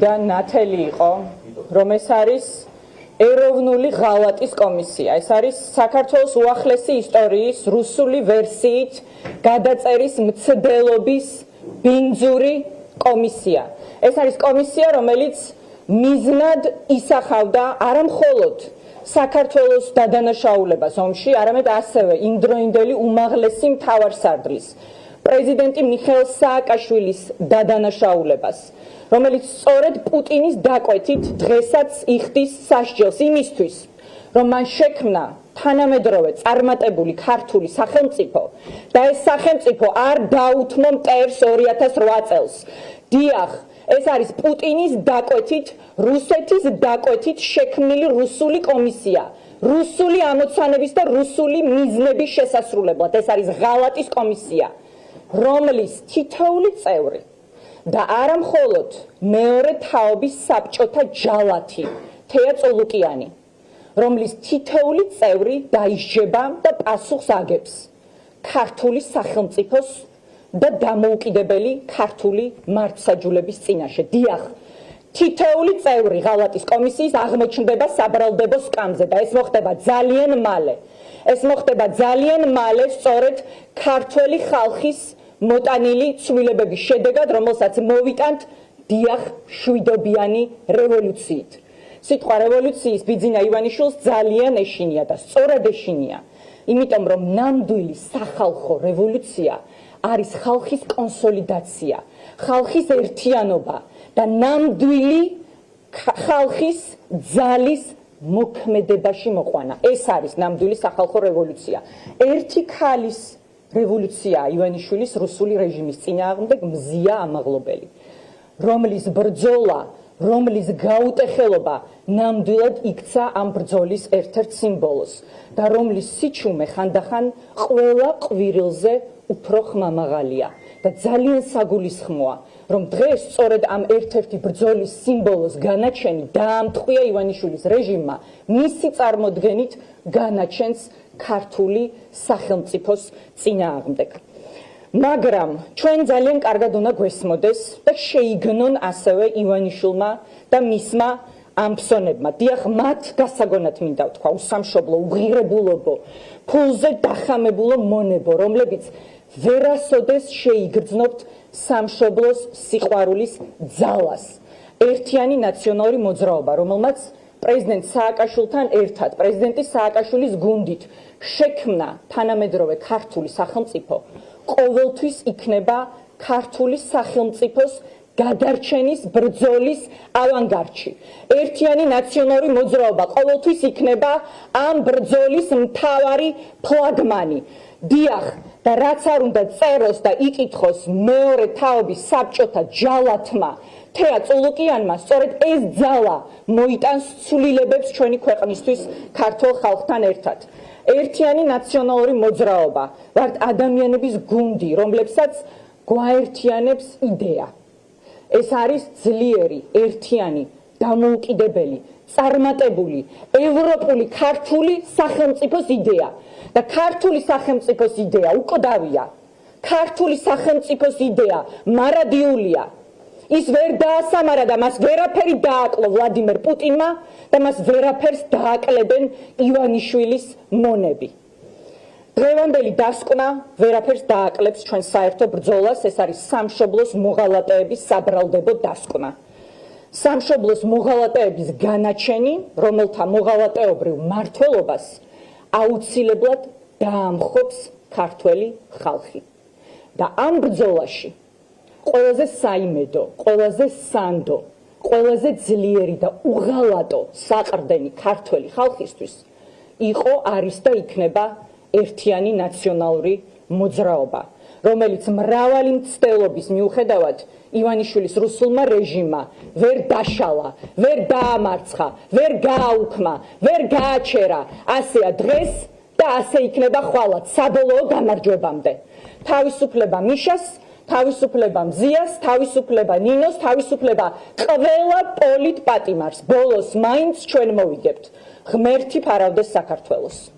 დღიდან ნათელი იყო, რომ ეს არის ეროვნული ღალატის კომისია. ეს არის საქართველოს უახლესი ისტორიის რუსული ვერსიით გადაწერის მცდელობის ბინძური კომისია. ეს არის კომისია, რომელიც მიზნად ისახავდა არა მხოლოდ საქართველოს დადანაშაულებას ომში, არამედ ასევე იმდროინდელი უმაღლესი მთავარსარდლის პრეზიდენტი მიხეილ სააკაშვილის დადანაშაულებას, რომელიც სწორედ პუტინის დაკვეთით დღესაც იხდის სასჯელს იმისთვის, რომ მან შექმნა თანამედროვე წარმატებული ქართული სახელმწიფო და ეს სახელმწიფო არ დაუთმო მტერს 2008 წელს. დიახ, ეს არის პუტინის დაკვეთით, რუსეთის დაკვეთით შექმნილი რუსული კომისია, რუსული ამოცანების და რუსული მიზნების შესასრულებლად. ეს არის ღალატის კომისია, რომლის თითოეული წევრი და არა მხოლოდ მეორე თაობის საბჭოთა ჯალათი თეა წოლუკიანი, რომლის თითოეული წევრი დაისჯება და პასუხს აგებს ქართული სახელმწიფოს და დამოუკიდებელი ქართული მართლმსაჯულების წინაშე. დიახ, თითოეული წევრი ღალატის კომისიის აღმოჩნდება საბრალდებო სკამზე და ეს მოხდება ძალიან მალე. ეს მოხდება ძალიან მალე სწორედ ქართველი ხალხის მოტანილი ცვლილებების შედეგად, რომელსაც მოვიტანთ დიახ შვიდობიანი რევოლუციით. სიტყვა რევოლუციის ბიძინა ივანიშვილს ძალიან ეშინია და სწორად ეშინია, იმიტომ რომ ნამდვილი სახალხო რევოლუცია არის ხალხის კონსოლიდაცია, ხალხის ერთიანობა და ნამდვილი ხალხის ძალის მოქმედებაში მოყვანა. ეს არის ნამდვილი სახალხო რევოლუცია. ერთი ქალის რევოლუცია ივანიშვილის რუსული რეჟიმის წინააღმდეგ მზია ამაღლობელი, რომლის ბრძოლა, რომლის გაუტეხელობა ნამდვილად იქცა ამ ბრძოლის ერთ-ერთ სიმბოლოს და რომლის სიჩუმე ხანდახან ყველა ყვირილზე უფრო ხმამაღალია და ძალიან საგულისხმოა, რომ დღეს სწორედ ამ ერთ-ერთი ბრძოლის სიმბოლოს განაჩენი დაამტყვია ივანიშვილის რეჟიმმა მისი წარმოდგენით განაჩენს ქართული სახელმწიფოს წინააღმდეგ. მაგრამ ჩვენ ძალიან კარგად უნდა გვესმოდეს და შეიგნონ ასევე ივანიშვილმა და მისმა ამბსონებმა. დიახ, მათ გასაგონად მინდა ვთქვა, უსამშობლო, უღირებულობო, ფულზე დახამებულო მონებო, რომლებიც ვერასოდეს შეიგრძნობთ სამშობლოს სიყვარულის ძალას. ერთიანი ნაციონალური მოძრაობა, რომელმაც პრეზიდენტ სააკაშვილთან ერთად, პრეზიდენტი სააკაშვილის გუნდით შექმნა თანამედროვე ქართული სახელმწიფო, ყოველთვის იქნება ქართული სახელმწიფოს გადარჩენის ბრძოლის ავანგარდში. ერთიანი ნაციონალური მოძრაობა ყოველთვის იქნება ამ ბრძოლის მთავარი ფლაგმანი. დიახ, და რაც არ უნდა წეროს და იკითხოს მეორე თაობის საბჭოთა ჯალათმა თეა წოლუკიანმა, სწორედ ეს ძალა მოიტანს ცვლილებებს ჩვენი ქვეყნისთვის ქართულ ხალხთან ერთად. ერთიანი ნაციონალური მოძრაობა ვართ ადამიანების გუნდი, რომლებსაც გვაერთიანებს იდეა. ეს არის ძლიერი, ერთიანი, დამოუკიდებელი, წარმატებული, ევროპული ქართული სახელმწიფოს იდეა. და ქართული სახელმწიფოს იდეა უკვდავია. ქართული სახელმწიფოს იდეა მარადიულია. ის ვერ დაასამარა და მას ვერაფერი დააკლო ვლადიმერ პუტინმა და მას ვერაფერს დააკლებენ ივანიშვილის მონები. დღევანდელი დასკვნა ვერაფერს დააკლებს ჩვენ საერთო ბრძოლას, ეს არის სამშობლოს მოღალატეების საბრალდებო დასკვნა. სამშობლოს მოღალატეების განაჩენი, რომელთა მოღალატეობრივ მმართველობას აუცილებლად დაამხობს ქართველი ხალხი. და ამ ბრძოლაში ყველაზე საიმედო, ყველაზე სანდო, ყველაზე ძლიერი და უღალატო საყრდენი ქართველი ხალხისთვის იყო, არის და იქნება ერთიანი ნაციონალური მოძრაობა, რომელიც მრავალი მცდელობის მიუხედავად ივანიშვილის რუსულმა რეჟიმმა ვერ დაშალა, ვერ დაამარცხა, ვერ გააუქმა, ვერ გააჩერა. ასეა დღეს და ასე იქნება ხვალად საბოლოო გამარჯვებამდე. თავისუფლება მიშას, თავისუფლება მზიას, თავისუფლება ნინოს, თავისუფლება ყველა პოლიტ პატიმარს. ბოლოს მაინც ჩვენ მოვიგებთ. ღმერთი ფარავდეს საქართველოს.